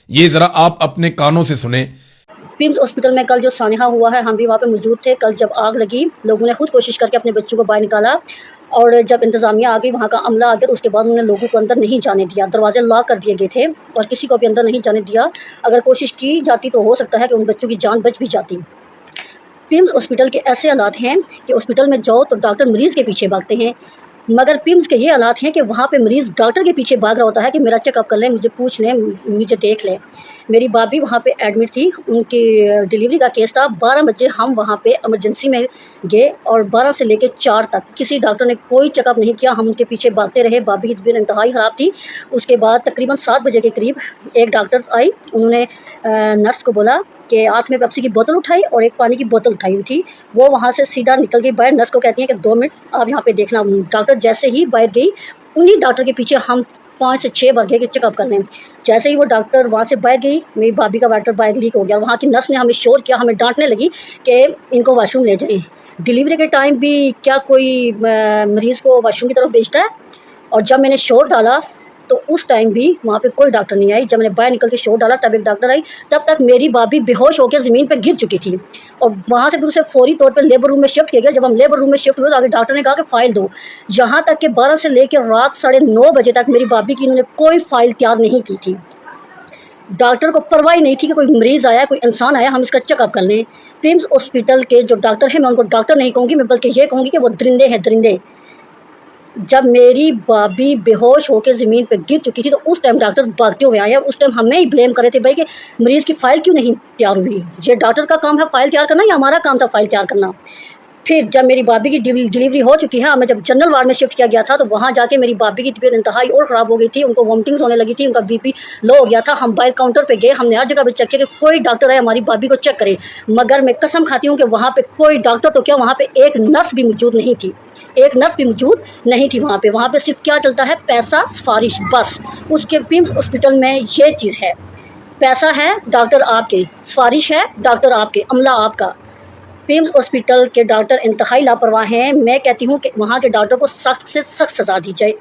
ये जरा आप अपने कानों से सुने। पिम्स हॉस्पिटल में कल जो सानहा हुआ है, हम भी वहाँ पे मौजूद थे। कल जब आग लगी, लोगों ने खुद कोशिश करके अपने बच्चों को बाहर निकाला और जब इंतज़ामिया आ गई, वहाँ का अमला आ गया, तो उसके बाद उन्होंने लोगों को अंदर नहीं जाने दिया। दरवाजे लॉक कर दिए गए थे और किसी को भी अंदर नहीं जाने दिया। अगर कोशिश की जाती तो हो सकता है कि उन बच्चों की जान बच भी जाती। पिम्स हॉस्पिटल के ऐसे हालात हैं कि हॉस्पिटल में जाओ तो डॉक्टर मरीज़ के पीछे भागते हैं, मगर पिम्स के ये हालात हैं कि वहाँ पे मरीज़ डॉक्टर के पीछे भाग रहा होता है कि मेरा चेकअप कर लें, मुझे पूछ लें, मुझे देख लें। मेरी भाभी वहाँ पे एडमिट थी, उनकी डिलीवरी का केस था। 12 बजे हम वहाँ पे इमरजेंसी में गए और 12 से लेकर 4 तक किसी डॉक्टर ने कोई चेकअप नहीं किया। हम उनके पीछे भागते रहे। भाभी की तबीयत इंतहाई ख़राब थी। उसके बाद तकरीबन 7 बजे के करीब एक डॉक्टर आई। उन्होंने नर्स को बोला कि हाथ में पेप्सी की बोतल उठाई और एक पानी की बोतल उठाई हुई थी। वो वहाँ से सीधा निकल गई बाहर। नर्स को कहती है कि 2 मिनट आप यहाँ पे देखना। डॉक्टर जैसे ही बाहर गई, उन्हीं डॉक्टर के पीछे हम 5 से 6 बार गए कि चेकअप करने। जैसे ही वो डॉक्टर वहाँ से बाहर गई, मेरी भाभी का वाटर बैग लीक हो गया। वहाँ की नर्स ने हमें शोर किया, हमें डांटने लगी कि इनको वॉशरूम ले जाएं। डिलीवरी के टाइम भी क्या कोई मरीज़ को वॉशरूम की तरफ भेजता है? और जब मैंने शोर डाला तो उस टाइम भी वहाँ पे कोई डॉक्टर नहीं आई। जब मैंने बाहर निकल के शोर डाला तब एक डॉक्टर आई। तब तक मेरी भाभी बेहोश होकर ज़मीन पे गिर चुकी थी और वहाँ से फिर उसे फौरी तौर पे लेबर रूम में शिफ्ट किया गया। जब हम लेबर रूम में शिफ्ट हुए तो आगे डॉक्टर ने कहा कि फ़ाइल दो। यहाँ तक कि 12 से लेकर रात 9:30 बजे तक मेरी भाभी की इन्होंने कोई फ़ाइल तैयार नहीं की थी। डॉक्टर को परवाह ही नहीं थी कि कोई मरीज़ आया, कोई इंसान आया, हम इसका चेकअप कर लें। पिम्स हॉस्पिटल के जो डॉक्टर हैं, मैं उनको डॉक्टर नहीं कहूँगी, मैं बल्कि ये कहूँगी कि वो दरिंदे हैं, दरिंदे। जब मेरी भाभी बेहोश होकर ज़मीन पे गिर चुकी थी तो उस टाइम डॉक्टर भागते हुए आए। उस टाइम हमें ही ब्लेम कर रहे थे भाई कि मरीज़ की फ़ाइल क्यों नहीं तैयार हुई। ये डॉक्टर का काम है फ़ाइल तैयार करना या हमारा काम था फ़ाइल तैयार करना। फिर जब मेरी भाभी की डिलीवरी हो चुकी है, हमें जब जनरल वार्ड में शिफ्ट किया गया था तो वहाँ जाके मेरी भाभी की तबीयत इंतहाई और ख़राब हो गई थी। उनको वॉमिटिंग्स होने लगी थी, उनका बीपी लो हो गया था। हम बाहर काउंटर पे गए, हमने हर जगह पे चेक किया कि कोई डॉक्टर आए हमारी भाभी को चेक करे, मगर मैं कसम खाती हूँ कि वहाँ पे कोई डॉक्टर तो क्या, वहाँ पे एक नर्स भी मौजूद नहीं थी। एक नर्स भी मौजूद नहीं थी वहाँ पे सिर्फ क्या चलता है, पैसा, सिफारिश, बस। उसके पिम्स हॉस्पिटल में ये चीज़ है, पैसा है, डॉक्टर आपके, सिफारिश है, डॉक्टर आपके, अमला आपका। पिम्स हॉस्पिटल के डॉक्टर इंतहाई लापरवाह हैं। मैं कहती हूँ कि वहाँ के डॉक्टर को सख्त से सख्त सज़ा दी जाए।